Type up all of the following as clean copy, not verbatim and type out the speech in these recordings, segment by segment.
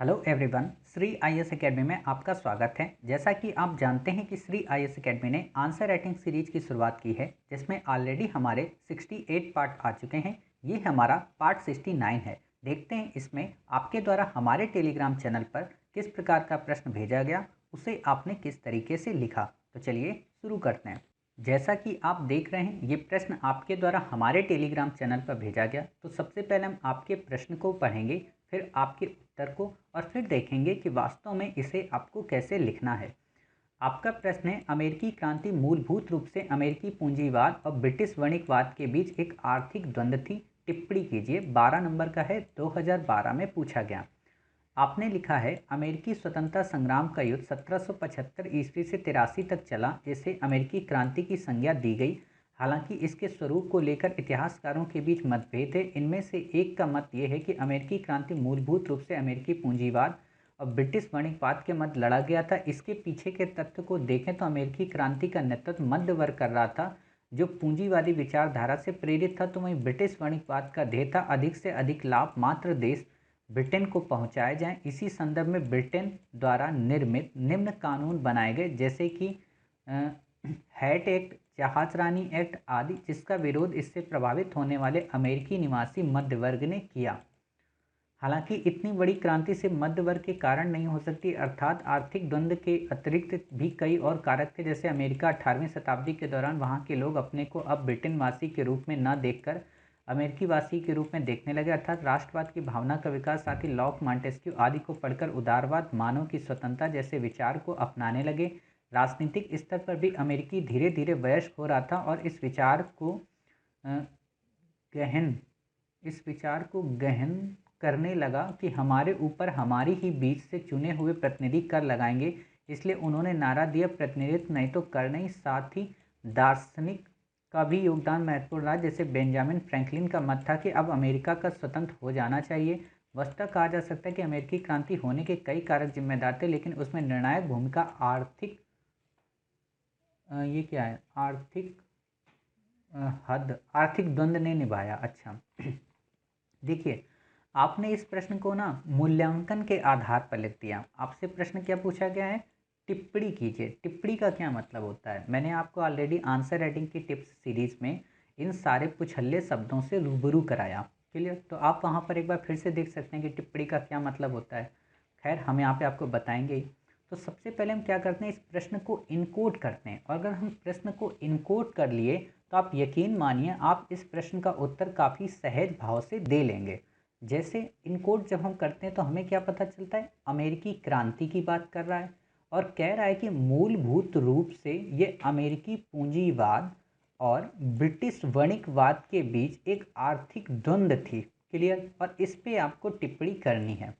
Hello everyone, Shri IAS academy में आपका स्वागत है। जैसा कि आप जानते हैं कि श्री आईएएस एकेडमी ने आंसर राइटिंग सीरीज की शुरुआत की है, जिसमें ऑलरेडी हमारे 68 पार्ट आ चुके हैं। ये हमारा पार्ट 69 है। देखते हैं इसमें आपके द्वारा हमारे टेलीग्राम चैनल पर किस प्रकार का प्रश्न भेजा गया, उसे आपने किस तरीके से लिखा। तो चलिए शुरू करते हैं। जैसा कि आप देख रहे हैं, ये प्रश्न आपके द्वारा हमारे टेलीग्राम चैनल पर भेजा गया। तो सबसे पहले हम आपके प्रश्न को पढ़ेंगे, फिर आपके उत्तर को, और फिर देखेंगे कि वास्तव में इसे आपको कैसे लिखना है। आपका प्रश्न है, अमेरिकी क्रांति मूलभूत रूप से अमेरिकी पूंजीवाद और ब्रिटिश वणिकवाद के बीच एक आर्थिक द्वंद्व थी। टिप्पणी कीजिए। 12 नंबर का है, 2012 में पूछा गया। आपने लिखा है, अमेरिकी स्वतंत्रता संग्राम का युद्ध 1775 ईस्वी से 83 तक चला, जिसे अमेरिकी क्रांति की संज्ञा दी गई। हालांकि इसके स्वरूप को लेकर इतिहासकारों के बीच मतभेद है। इनमें से एक का मत यह है कि अमेरिकी क्रांति मूलभूत रूप से अमेरिकी पूंजीवाद और ब्रिटिश वणिकवाद के मध्य लड़ा गया था। इसके पीछे के तथ्य को देखें तो अमेरिकी क्रांति का नेतृत्व मध्य वर्ग कर रहा था, जो पूंजीवादी विचारधारा से प्रेरित था। तो वहीं ब्रिटिश वणिकवाद का ध्येय था अधिक से अधिक लाभ मात्र देश ब्रिटेन को पहुंचाए जाएं। इसी संदर्भ में ब्रिटेन द्वारा निर्मित निम्न कानून बनाए गए, जैसे कि हैट एक्ट, जहाजरानी एक्ट आदि, जिसका विरोध इससे प्रभावित होने वाले अमेरिकी निवासी मध्य वर्ग ने किया। हालांकि इतनी बड़ी क्रांति से मध्य वर्ग के कारण नहीं हो सकती, अर्थात आर्थिक द्वंद्व के अतिरिक्त भी कई और कारक थे। जैसे अमेरिका 18वीं शताब्दी के दौरान वहां के लोग अपने को अब ब्रिटेन वासी के रूप में न देखकर अमेरिकी वासी के रूप में देखने लगे, अर्थात राष्ट्रवाद की भावना का विकास। साथ ही लॉक, मॉन्टेस्क्यू आदि को पढ़कर उदारवाद, मानव की स्वतंत्रता जैसे विचार को अपनाने लगे। राजनीतिक स्तर पर भी अमेरिकी धीरे धीरे वयस्क हो रहा था और गहन इस विचार को गहन करने लगा कि हमारे ऊपर हमारी ही बीच से चुने हुए प्रतिनिधि कर लगाएंगे। इसलिए उन्होंने नारा दिया, प्रतिनिधित्व नहीं तो कर नहीं। साथ ही दार्शनिक का भी योगदान महत्वपूर्ण रहा। जैसे बेंजामिन फ्रैंकलिन का मत था कि अब अमेरिका का स्वतंत्र हो जाना चाहिए। वस्तुतः कहा जा सकता है कि अमेरिकी क्रांति होने के कई कारक जिम्मेदार थे, लेकिन उसमें निर्णायक भूमिका ये क्या है, आर्थिक द्वंद्व ने निभाया। अच्छा देखिए, आपने इस प्रश्न को ना मूल्यांकन के आधार पर लिख दिया। आपसे प्रश्न क्या पूछा गया है, टिप्पणी कीजिए। टिप्पणी का क्या मतलब होता है? मैंने आपको ऑलरेडी आंसर राइटिंग की टिप्स सीरीज में इन सारे पुछल्ले शब्दों से रूबरू कराया। क्लियर? तो आप वहाँ पर एक बार फिर से देख सकते हैं कि टिप्पणी का क्या मतलब होता है। खैर, हम यहाँ पे आपको बताएंगे ही। तो सबसे पहले हम क्या करते हैं, इस प्रश्न को इनकोड करते हैं। और अगर हम प्रश्न को इनकोड कर लिए तो आप यकीन मानिए, आप इस प्रश्न का उत्तर काफ़ी सहज भाव से दे लेंगे। जैसे इनकोड जब हम करते हैं तो हमें क्या पता चलता है, अमेरिकी क्रांति की बात कर रहा है और कह रहा है कि मूलभूत रूप से ये अमेरिकी पूंजीवाद और ब्रिटिश वणिकवाद के बीच एक आर्थिक द्वंद्व थी। क्लियर? और इस पे आपको टिप्पणी करनी है।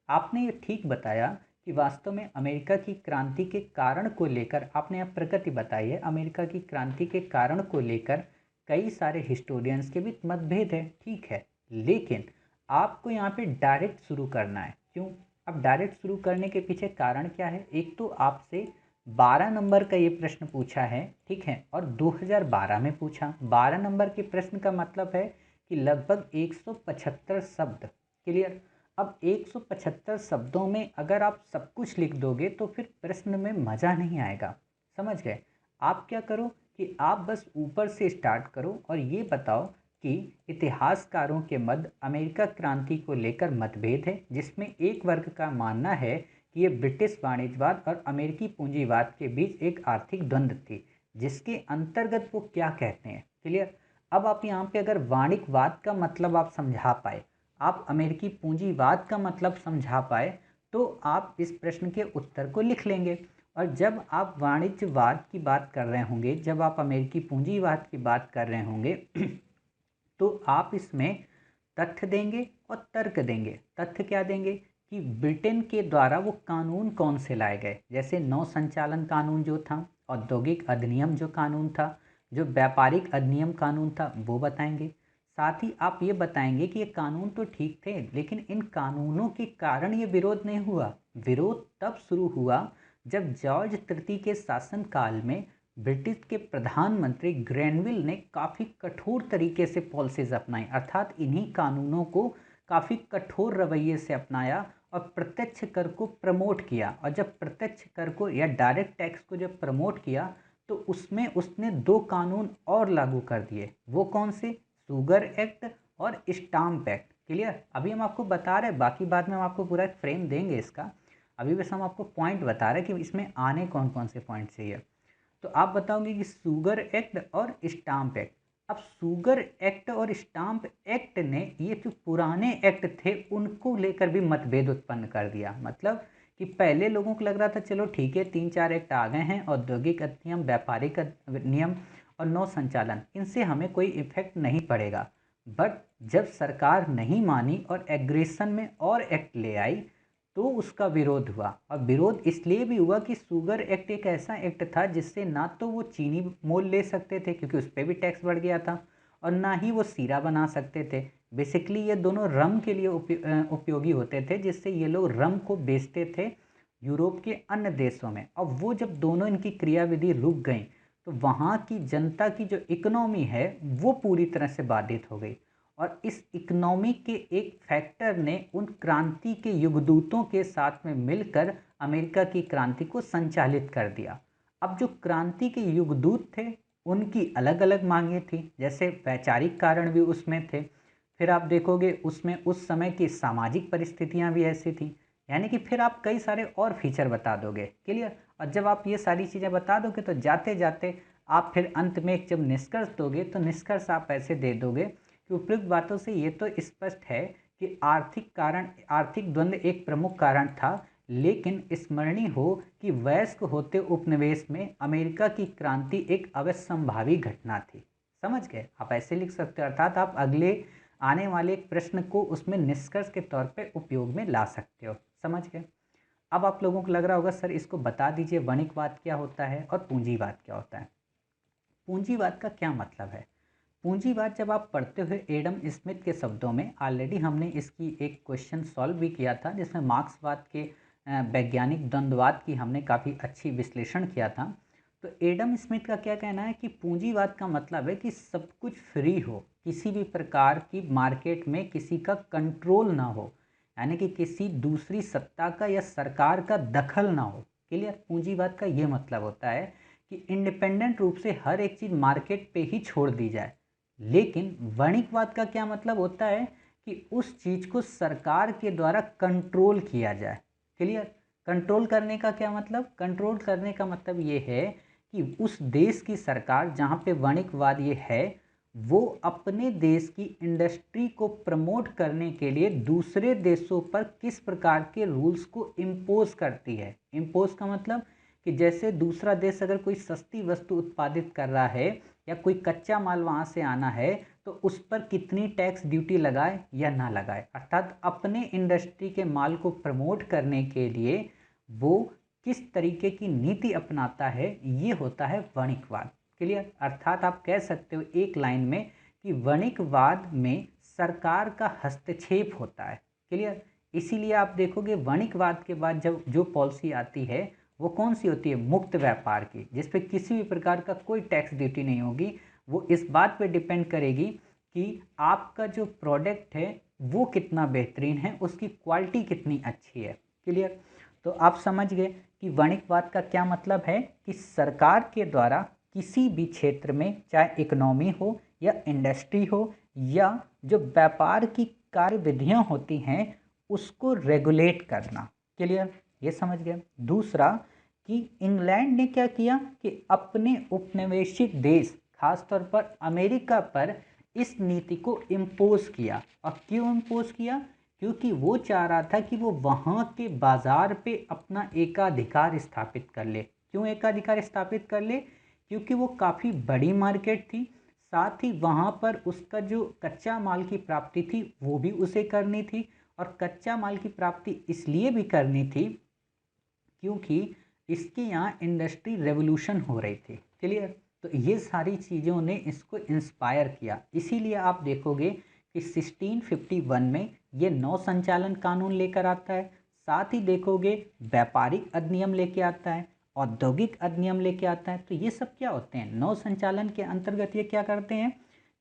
आपने ये ठीक बताया कि वास्तव में अमेरिका की क्रांति के कारण को लेकर आपने यहाँ प्रगति बताई है। अमेरिका की क्रांति के कारण को लेकर कई सारे हिस्टोरियंस के बीच मतभेद है, ठीक है, लेकिन आपको यहाँ पे डायरेक्ट शुरू करना है। क्यों? अब डायरेक्ट शुरू करने के पीछे कारण क्या है? एक तो आपसे 12 नंबर का ये प्रश्न पूछा है, ठीक है, और 2012 में पूछा। 12 नंबर के प्रश्न का मतलब है कि लगभग 175 शब्द। क्लियर? अब 175 शब्दों में अगर आप सब कुछ लिख दोगे तो फिर प्रश्न में मज़ा नहीं आएगा। समझ गए? आप क्या करो कि आप बस ऊपर से स्टार्ट करो और ये बताओ कि इतिहासकारों के मध्य अमेरिका क्रांति को लेकर मतभेद है, जिसमें एक वर्ग का मानना है कि ये ब्रिटिश वाणिज्यवाद और अमेरिकी पूंजीवाद के बीच एक आर्थिक द्वंद्व थी, जिसके अंतर्गत वो क्या कहते हैं। क्लियर? अब आप यहाँ पे अगर वाणिज्यवाद का मतलब आप समझा पाए, आप अमेरिकी पूंजीवाद का मतलब समझा पाए, तो आप इस प्रश्न के उत्तर को लिख लेंगे। और जब आप वाणिज्यवाद की बात कर रहे होंगे, जब आप अमेरिकी पूंजीवाद की बात कर रहे होंगे तो आप इसमें तथ्य देंगे और तर्क देंगे। तथ्य क्या देंगे कि ब्रिटेन के द्वारा वो कानून कौन से लाए गए, जैसे नौ संचालन कानून जो था, औद्योगिक अधिनियम जो कानून था, जो व्यापारिक अधिनियम कानून था, वो बताएंगे। साथ ही आप ये बताएंगे कि ये कानून तो ठीक थे, लेकिन इन कानूनों के कारण ये विरोध नहीं हुआ। विरोध तब शुरू हुआ जब जॉर्ज तृतीय के शासनकाल में ब्रिटिश के प्रधानमंत्री ग्रैनविल ने काफ़ी कठोर तरीके से पॉलिसीज अपनाई, अर्थात इन्हीं कानूनों को काफ़ी कठोर रवैये से अपनाया और प्रत्यक्ष कर को प्रमोट किया। और जब प्रत्यक्ष कर को या डायरेक्ट टैक्स को जब प्रमोट किया तो उसमें उसने 2 कानून और लागू कर दिए। वो कौन से? शुगर एक्ट और स्टाम्प एक्ट। क्लियर? अभी हम आपको बता रहे हैं, बाकी बाद में हम आपको पूरा एक फ्रेम देंगे इसका। अभी बस हम आपको पॉइंट बता रहे हैं कि इसमें आने कौन कौन से पॉइंट चाहिए। तो आप बताओगे कि शुगर एक्ट और स्टाम्प एक्ट। अब शुगर एक्ट और स्टाम्प एक्ट ने ये जो पुराने एक्ट थे उनको लेकर भी मतभेद उत्पन्न कर दिया। मतलब कि पहले लोगों को लग रहा था चलो ठीक है 3-4 एक्ट आ गए हैं, औद्योगिक अधिनियम, व्यापारिक नियम और नौ संचालन, इनसे हमें कोई इफेक्ट नहीं पड़ेगा। बट जब सरकार नहीं मानी और एग्रेशन में और एक्ट ले आई तो उसका विरोध हुआ। और विरोध इसलिए भी हुआ कि शुगर एक्ट एक ऐसा एक्ट था जिससे ना तो वो चीनी मोल ले सकते थे क्योंकि उस पर भी टैक्स बढ़ गया था, और ना ही वो सीरा बना सकते थे। बेसिकली ये दोनों रम के लिए उपयोगी होते थे, जिससे ये लोग रम को बेचते थे यूरोप के अन्य देशों में। अब वो जब दोनों इनकी क्रियाविधि रुक गई तो वहाँ की जनता की जो इकोनॉमी है वो पूरी तरह से बाधित हो गई। और इस इकोनॉमी के एक फैक्टर ने उन क्रांति के युगदूतों के साथ में मिलकर अमेरिका की क्रांति को संचालित कर दिया। अब जो क्रांति के युगदूत थे उनकी अलग अलग मांगें थी, जैसे वैचारिक कारण भी उसमें थे। फिर आप देखोगे उसमें उस समय की सामाजिक परिस्थितियां भी ऐसी थी, यानी कि फिर आप कई सारे और फीचर बता दोगे। क्लियर? और जब आप ये सारी चीज़ें बता दोगे तो जाते जाते आप फिर अंत में जब निष्कर्ष दोगे तो निष्कर्ष आप ऐसे दे दोगे कि उपयुक्त बातों से ये तो स्पष्ट है कि आर्थिक द्वंद्व एक प्रमुख कारण था, लेकिन स्मरणीय हो कि वयस्क होते उपनिवेश में अमेरिका की क्रांति एक अवश्यंभावी घटना थी। समझ गए? आप ऐसे लिख सकते हो, अर्थात आप अगले आने वाले एक प्रश्न को उसमें निष्कर्ष के तौर पे उपयोग में ला सकते हो। समझ गए? अब आप लोगों को लग रहा होगा सर इसको बता दीजिए वणिकवाद क्या होता है और पूंजीवाद क्या होता है। पूंजीवाद का क्या मतलब है? पूंजीवाद जब आप पढ़ते हुए एडम स्मिथ के शब्दों में, ऑलरेडी हमने इसकी एक क्वेश्चन सॉल्व भी किया था जिसमें मार्क्सवाद के वैज्ञानिक द्वंद्ववाद की हमने काफ़ी अच्छी विश्लेषण किया था। तो एडम स्मिथ का क्या कहना है कि पूंजीवाद का मतलब है कि सब कुछ फ्री हो, किसी भी प्रकार की मार्केट में किसी का कंट्रोल ना हो, यानी कि किसी दूसरी सत्ता का या सरकार का दखल ना हो। क्लियर? पूंजीवाद का ये मतलब होता है कि इंडिपेंडेंट रूप से हर एक चीज़ मार्केट पे ही छोड़ दी जाए। लेकिन वणिकवाद का क्या मतलब होता है कि उस चीज़ को सरकार के द्वारा कंट्रोल किया जाए। क्लियर? कंट्रोल करने का क्या मतलब? कंट्रोल करने का मतलब ये है कि उस देश की सरकार जहाँ पे वणिकवाद ये है वो अपने देश की इंडस्ट्री को प्रमोट करने के लिए दूसरे देशों पर किस प्रकार के रूल्स को इम्पोज करती है। इम्पोज का मतलब कि जैसे दूसरा देश अगर कोई सस्ती वस्तु उत्पादित कर रहा है या कोई कच्चा माल वहाँ से आना है तो उस पर कितनी टैक्स ड्यूटी लगाए या ना लगाए, अर्थात अपने इंडस्ट्री के माल को प्रमोट करने के लिए वो किस तरीके की नीति अपनाता है, ये होता है वणिकवाद। क्लियर? अर्थात आप कह सकते हो एक लाइन में कि वणिकवाद में सरकार का हस्तक्षेप होता है। क्लियर? इसीलिए आप देखोगे वणिकवाद के बाद जब जो पॉलिसी आती है वो कौन सी होती है? मुक्त व्यापार की, जिस पे किसी भी प्रकार का कोई टैक्स ड्यूटी नहीं होगी। वो इस बात पे डिपेंड करेगी कि आपका जो प्रोडक्ट है वो कितना बेहतरीन है, उसकी क्वालिटी कितनी अच्छी है। क्लियर? तो आप समझ गए कि वणिकवाद का क्या मतलब है कि सरकार के द्वारा किसी भी क्षेत्र में, चाहे इकोनॉमी हो या इंडस्ट्री हो या जो व्यापार की कार्यविधियां होती हैं, उसको रेगुलेट करना। क्लियर? ये समझ गए। दूसरा कि इंग्लैंड ने क्या किया कि अपने उपनिवेशित देश खासतौर पर अमेरिका पर इस नीति को इम्पोज किया। और क्यों इम्पोज किया? क्योंकि वो चाह रहा था कि वो वहाँ के बाज़ार पे अपना एकाधिकार स्थापित कर ले। क्यों एकाधिकार स्थापित कर ले? क्योंकि वो काफ़ी बड़ी मार्केट थी, साथ ही वहाँ पर उसका जो कच्चा माल की प्राप्ति थी वो भी उसे करनी थी। और कच्चा माल की प्राप्ति इसलिए भी करनी थी क्योंकि इसके यहाँ इंडस्ट्री रेवोल्यूशन हो रही थी। क्लियर? तो ये सारी चीज़ों ने इसको इंस्पायर किया। इसीलिए आप देखोगे कि 1651 में ये नौ संचालन कानून लेकर आता है, साथ ही देखोगे व्यापारिक अधिनियम लेके आता है, औद्योगिक अधिनियम लेके आता है। तो ये सब क्या होते हैं? नौ संचालन के अंतर्गत ये क्या करते हैं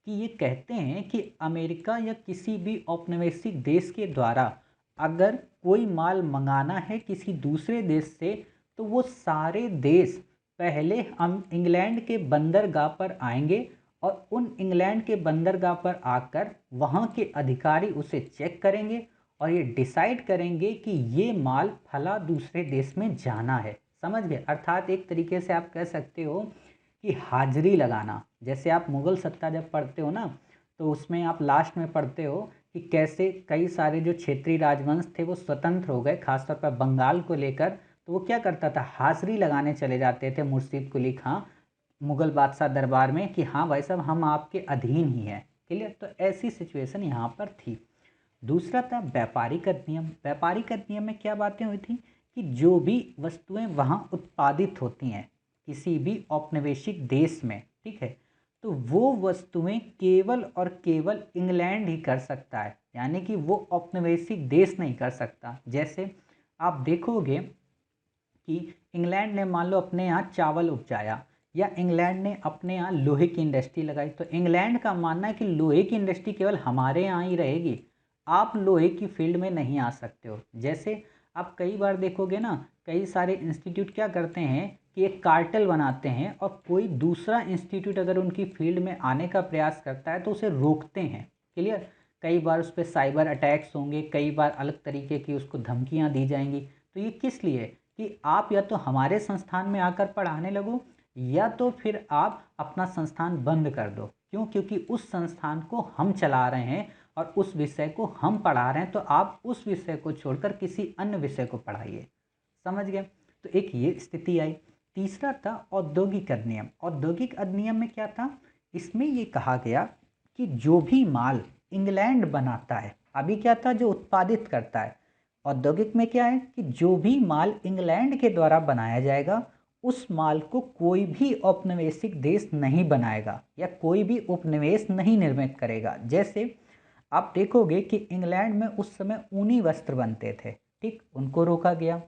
कि ये कहते हैं कि अमेरिका या किसी भी औपनिवेशिक देश के द्वारा अगर कोई माल मंगाना है किसी दूसरे देश से तो वो सारे देश पहले हम इंग्लैंड के बंदरगाह पर आएंगे और उन इंग्लैंड के बंदरगाह पर आकर वहाँ के अधिकारी उसे चेक करेंगे और ये डिसाइड करेंगे कि ये माल फला दूसरे देश में जाना है। समझ गए? अर्थात एक तरीके से आप कह सकते हो कि हाजिरी लगाना। जैसे आप मुग़ल सत्ता जब पढ़ते हो ना, तो उसमें आप लास्ट में पढ़ते हो कि कैसे कई सारे जो क्षेत्रीय राजवंश थे वो स्वतंत्र हो गए, खासतौर पर बंगाल को लेकर। तो वो क्या करता था, हाजिरी लगाने चले जाते थे मुर्शीद कुली खां मुग़ल बादशाह दरबार में कि हाँ भाई साहब हम आपके अधीन ही हैं। क्लियर? तो ऐसी सिचुएशन यहाँ पर थी। दूसरा था व्यापारिक अधिनियम। व्यापारिक अधिनियम में क्या बातें हुई थी कि जो भी वस्तुएं वहाँ उत्पादित होती हैं किसी भी औपनिवेशिक देश में, ठीक है, तो वो वस्तुएं केवल और केवल इंग्लैंड ही कर सकता है, यानी कि वो औपनिवेशिक देश नहीं कर सकता। जैसे आप देखोगे कि इंग्लैंड ने मान लो अपने यहाँ चावल उपजाया या इंग्लैंड ने अपने यहाँ लोहे की इंडस्ट्री लगाई, तो इंग्लैंड का मानना है कि लोहे की इंडस्ट्री केवल हमारे यहाँ ही रहेगी, आप लोहे की फील्ड में नहीं आ सकते हो। जैसे आप कई बार देखोगे ना, कई सारे इंस्टीट्यूट क्या करते हैं कि एक कार्टेल बनाते हैं और कोई दूसरा इंस्टीट्यूट अगर उनकी फील्ड में आने का प्रयास करता है तो उसे रोकते हैं। क्लियर? कई बार उस पर साइबर अटैक्स होंगे, कई बार अलग तरीके की उसको धमकियाँ दी जाएंगी। तो ये किस लिए कि आप या तो हमारे संस्थान में आकर पढ़ाने लगो या तो फिर आप अपना संस्थान बंद कर दो। क्यों? क्योंकि उस संस्थान को हम चला रहे हैं और उस विषय को हम पढ़ा रहे हैं, तो आप उस विषय को छोड़कर किसी अन्य विषय को पढ़ाइए। समझ गए? तो एक ये स्थिति आई। तीसरा था औद्योगिक अधिनियम। औद्योगिक अधिनियम में क्या था, इसमें ये कहा गया कि जो भी माल इंग्लैंड बनाता है, अभी क्या था, जो उत्पादित करता है, औद्योगिक में क्या है कि जो भी माल इंग्लैंड के द्वारा बनाया जाएगा उस माल को कोई भी औपनिवेशिक देश नहीं बनाएगा या कोई भी उपनिवेश नहीं निर्मित करेगा। जैसे आप देखोगे कि इंग्लैंड में उस समय ऊनी वस्त्र बनते थे, ठीक, उनको रोका गया।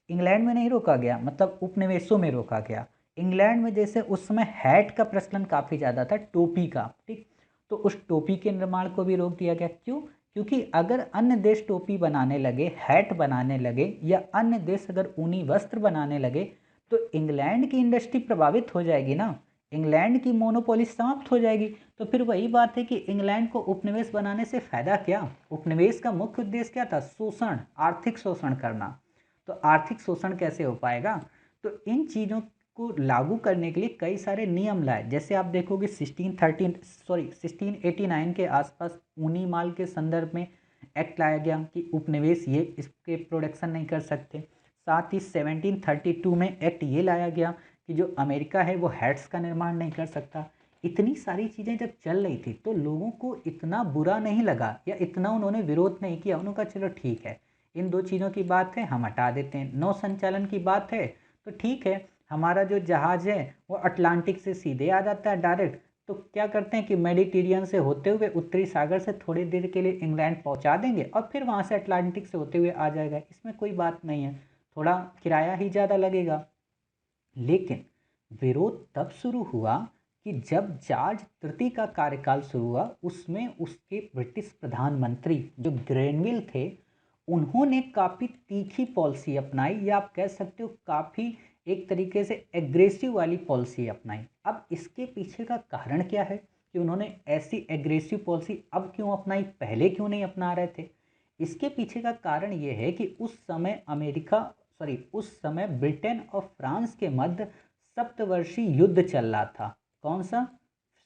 इंग्लैंड में नहीं रोका गया, मतलब उपनिवेशों में रोका गया। इंग्लैंड में जैसे उस समय हैट का प्रचलन काफ़ी ज़्यादा था, टोपी का, ठीक, तो उस टोपी के निर्माण को भी रोक दिया गया। क्यों? क्योंकि अगर अन्य देश टोपी बनाने लगे, हैट बनाने लगे या अन्य देश अगर ऊनी वस्त्र बनाने लगे तो इंग्लैंड की इंडस्ट्री प्रभावित हो जाएगी ना, इंग्लैंड की मोनोपोली समाप्त हो जाएगी। तो फिर वही बात है कि इंग्लैंड को उपनिवेश बनाने से फायदा क्या? उपनिवेश का मुख्य उद्देश्य क्या था? शोषण, आर्थिक शोषण करना। तो आर्थिक शोषण कैसे हो पाएगा? तो इन चीज़ों को लागू करने के लिए कई सारे नियम लाए। जैसे आप देखोगे 1689 के आसपास ऊनी माल के संदर्भ में एक्ट लाया गया कि उपनिवेश ये इसके प्रोडक्शन नहीं कर सकते। साथ ही 1732 में एक्ट ये लाया गया कि जो अमेरिका है वो हैट्स का निर्माण नहीं कर सकता। इतनी सारी चीज़ें जब चल रही थी तो लोगों को इतना बुरा नहीं लगा या इतना उन्होंने विरोध नहीं किया। उन्होंने कहा चलो ठीक है, इन दो चीज़ों की बात है हम हटा देते हैं। नौ संचालन की बात है तो ठीक है, हमारा जो जहाज़ है वो अटलांटिक से सीधे आ जाता है डायरेक्ट, तो क्या करते हैं कि मेडिटेरियन से होते हुए उत्तरी सागर से थोड़ी देर के लिए इंग्लैंड पहुंचा देंगे और फिर वहां से अटलांटिक से होते हुए आ जाएगा, इसमें कोई बात नहीं है, थोड़ा किराया ही ज़्यादा लगेगा। लेकिन विरोध तब शुरू हुआ कि जब जॉर्ज तृतीय का कार्यकाल शुरू हुआ, उसमें उसके ब्रिटिश प्रधानमंत्री जो ग्रेनविल थे उन्होंने काफ़ी तीखी पॉलिसी अपनाई, या आप कह सकते हो काफ़ी एक तरीके से एग्रेसिव वाली पॉलिसी अपनाई। अब इसके पीछे का कारण क्या है कि उन्होंने ऐसी एग्रेसिव पॉलिसी अब क्यों अपनाई, पहले क्यों नहीं अपना रहे थे? इसके पीछे का कारण ये है कि उस समय ब्रिटेन और फ्रांस के मध्य सप्तवर्षीय युद्ध चल रहा था। कौन सा?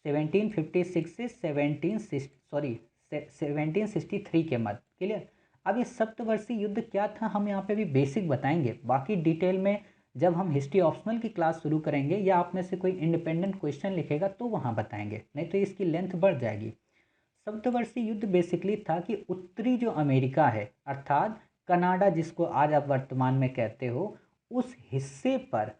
1756 से 1763 के मध्य। क्लियर? अब ये सप्तवर्षीय युद्ध क्या था हम यहाँ पे भी बेसिक बताएंगे, बाकी डिटेल में जब हम हिस्ट्री ऑप्शनल की क्लास शुरू करेंगे या आप में से कोई इंडिपेंडेंट क्वेश्चन लिखेगा तो वहाँ बताएंगे, नहीं तो इसकी लेंथ बढ़ जाएगी। सप्तवर्षीय युद्ध बेसिकली था कि उत्तरी जो अमेरिका है अर्थात कनाडा जिसको आज आप वर्तमान में कहते हो, उस हिस्से पर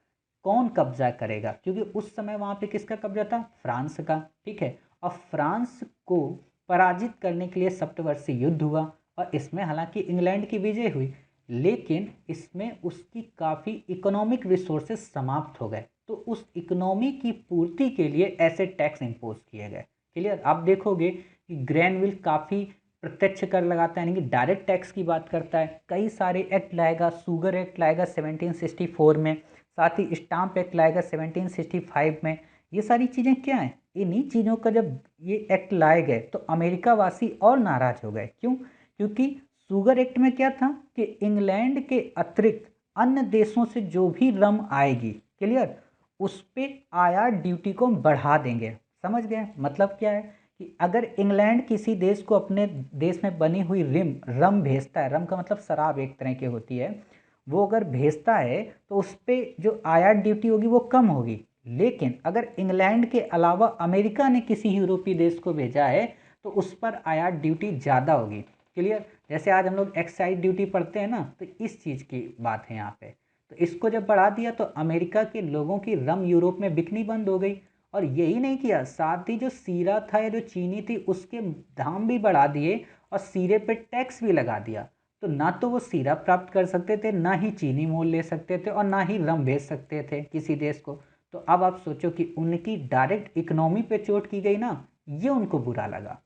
कौन कब्जा करेगा, क्योंकि उस समय वहाँ पे किसका कब्जा था? फ्रांस का, ठीक है। और फ्रांस को पराजित करने के लिए सप्तवर्षीय युद्ध हुआ और इसमें हालांकि इंग्लैंड की विजय हुई, लेकिन इसमें उसकी काफ़ी इकोनॉमिक रिसोर्सेज समाप्त हो गए, तो उस इकोनॉमी की पूर्ति के लिए ऐसे टैक्स इम्पोज किए गए। क्लियर? आप देखोगे कि ग्रैनविल काफ़ी प्रत्यक्ष कर लगाता है यानी कि डायरेक्ट टैक्स की बात करता है, कई सारे एक्ट लाएगा, शुगर एक्ट लाएगा 1764 में, साथ ही स्टाम्प एक्ट लाएगा 1765 में। ये सारी चीज़ें क्या हैं, इन्हीं चीज़ों का जब ये एक्ट लाए गए तो अमेरिका वासी और नाराज हो गए। क्यों? क्योंकि शुगर एक्ट में क्या था कि इंग्लैंड के अतिरिक्त अन्य देशों से जो भी रम आएगी, क्लियर, उस पर आयात ड्यूटी को हम बढ़ा देंगे। समझ गए? मतलब क्या है कि अगर इंग्लैंड किसी देश को अपने देश में बनी हुई रम भेजता है, रम का मतलब शराब एक तरह की होती है, वो अगर भेजता है तो उस पर जो आयात ड्यूटी होगी वो कम होगी। लेकिन अगर इंग्लैंड के अलावा अमेरिका ने किसी यूरोपीय देश को भेजा है तो उस पर आयात ड्यूटी ज़्यादा होगी। क्लियर? जैसे आज हम लोग एक्साइज ड्यूटी पढ़ते हैं ना, तो इस चीज़ की बात है यहाँ पे। तो इसको जब बढ़ा दिया तो अमेरिका के लोगों की रम यूरोप में बिकनी बंद हो गई। और यही नहीं किया, साथ ही जो सीरा था या जो चीनी थी उसके दाम भी बढ़ा दिए और सीरे पे टैक्स भी लगा दिया। तो ना तो वो सीरा प्राप्त कर सकते थे, ना ही चीनी मोल ले सकते थे, और ना ही रम भेज सकते थे किसी देश को। तो अब आप सोचो कि उनकी डायरेक्ट इकोनॉमी पे चोट की गई ना, ये उनको बुरा लगा।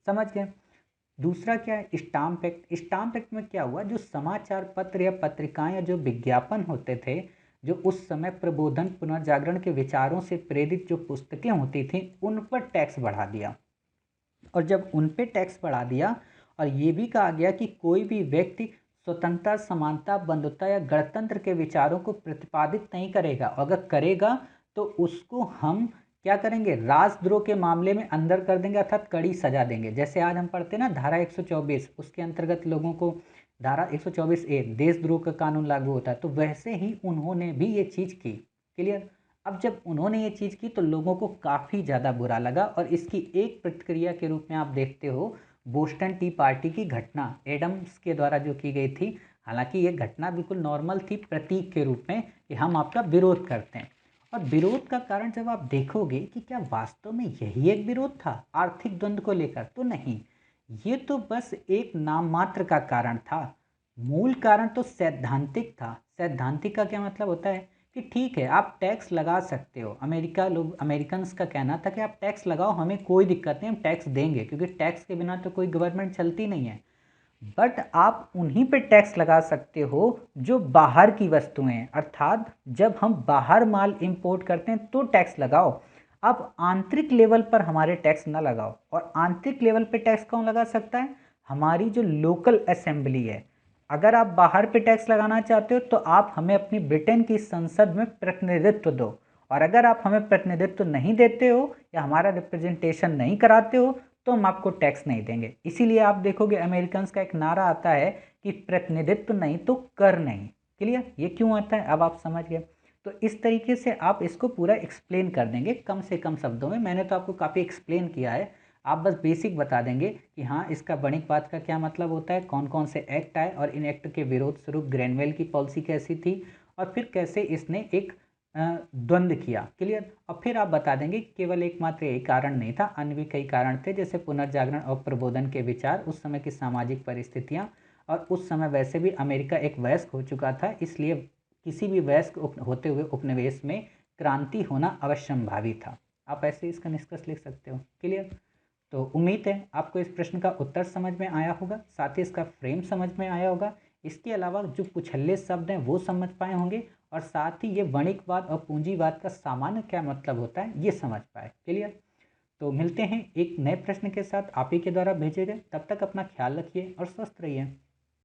समझ गए? दूसरा क्या है, स्टाम्प एक्ट। स्टाम्प एक्ट में क्या हुआ, जो समाचार पत्र या पत्रिकाएं या जो विज्ञापन होते थे, जो उस समय प्रबोधन पुनर्जागरण के विचारों से प्रेरित जो पुस्तकें होती थी, उन पर टैक्स बढ़ा दिया। और जब उन पे टैक्स बढ़ा दिया और ये भी कहा गया कि कोई भी व्यक्ति स्वतंत्रता, समानता, बंधुता या गणतंत्र के विचारों को प्रतिपादित नहीं करेगा, अगर करेगा तो उसको हम क्या करेंगे, राजद्रोह के मामले में अंदर कर देंगे, अर्थात कड़ी सजा देंगे। जैसे आज हम पढ़ते हैं ना धारा 124, उसके अंतर्गत लोगों को धारा 124A देशद्रोह का कानून लागू होता है, तो वैसे ही उन्होंने भी ये चीज़ की। क्लियर? अब जब उन्होंने ये चीज़ की तो लोगों को काफ़ी ज़्यादा बुरा लगा, और इसकी एक प्रतिक्रिया के रूप में आप देखते हो बोस्टन टी पार्टी की घटना एडम्स के द्वारा जो की गई थी। हालांकि ये घटना बिल्कुल नॉर्मल थी, प्रतीक के रूप में कि हम आपका विरोध करते हैं। और विरोध का कारण जब आप देखोगे कि क्या वास्तव में यही एक विरोध था आर्थिक द्वंद्व को लेकर, तो नहीं, ये तो बस एक नाम मात्र का कारण था। मूल कारण तो सैद्धांतिक था। सैद्धांतिक का क्या मतलब होता है कि ठीक है आप टैक्स लगा सकते हो, अमेरिकन्स का कहना था कि आप टैक्स लगाओ, हमें कोई दिक्कत नहीं, हम टैक्स देंगे, क्योंकि टैक्स के बिना तो कोई गवर्नमेंट चलती नहीं है। बट आप उन्हीं पे टैक्स लगा सकते हो जो बाहर की वस्तुएं हैं, अर्थात जब हम बाहर माल इंपोर्ट करते हैं तो टैक्स लगाओ। अब आंतरिक लेवल पर हमारे टैक्स ना लगाओ। और आंतरिक लेवल पे टैक्स कौन लगा सकता है? हमारी जो लोकल असेंबली है। अगर आप बाहर पे टैक्स लगाना चाहते हो तो आप हमें अपनी ब्रिटेन की संसद में प्रतिनिधित्व दो, और अगर आप हमें प्रतिनिधित्व नहीं देते हो या हमारा रिप्रेजेंटेशन नहीं कराते हो तो हम आपको टैक्स नहीं देंगे। इसीलिए आप देखोगे अमेरिकन का एक नारा आता है कि प्रतिनिधित्व नहीं तो कर नहीं। क्लियर? ये क्यों आता है अब आप समझ गए। तो इस तरीके से आप इसको पूरा एक्सप्लेन कर देंगे कम से कम शब्दों में। मैंने तो आपको काफ़ी एक्सप्लेन किया है, आप बस बेसिक बता देंगे कि हाँ इसका वणिकवाद का क्या मतलब होता है, कौन कौन से एक्ट आए और इन एक्ट के विरोध स्वरूप ग्रैनवेल की पॉलिसी कैसी थी, और फिर कैसे इसने एक द्वंद्व किया। क्लियर? और फिर आप बता देंगे कि केवल एकमात्र यही कारण नहीं था, अन्य भी कई कारण थे, जैसे पुनर्जागरण और प्रबोधन के विचार, उस समय की सामाजिक परिस्थितियाँ, और उस समय वैसे भी अमेरिका एक वयस्क हो चुका था, इसलिए किसी भी वयस्क होते हुए उपनिवेश में क्रांति होना अवश्यंभावी था। आप ऐसे इसका निष्कर्ष लिख सकते हो। क्लियर? तो उम्मीद है आपको इस प्रश्न का उत्तर समझ में आया होगा, साथ ही इसका फ्रेम समझ में आया होगा। इसके अलावा जो कुछल्ले शब्द हैं वो समझ पाए होंगे, और साथ ही ये वणिकवाद और पूंजीवाद का सामान्य क्या मतलब होता है ये समझ पाए। क्लियर? तो मिलते हैं एक नए प्रश्न के साथ आप ही के द्वारा भेजे गए। तब तक अपना ख्याल रखिए और स्वस्थ रहिए।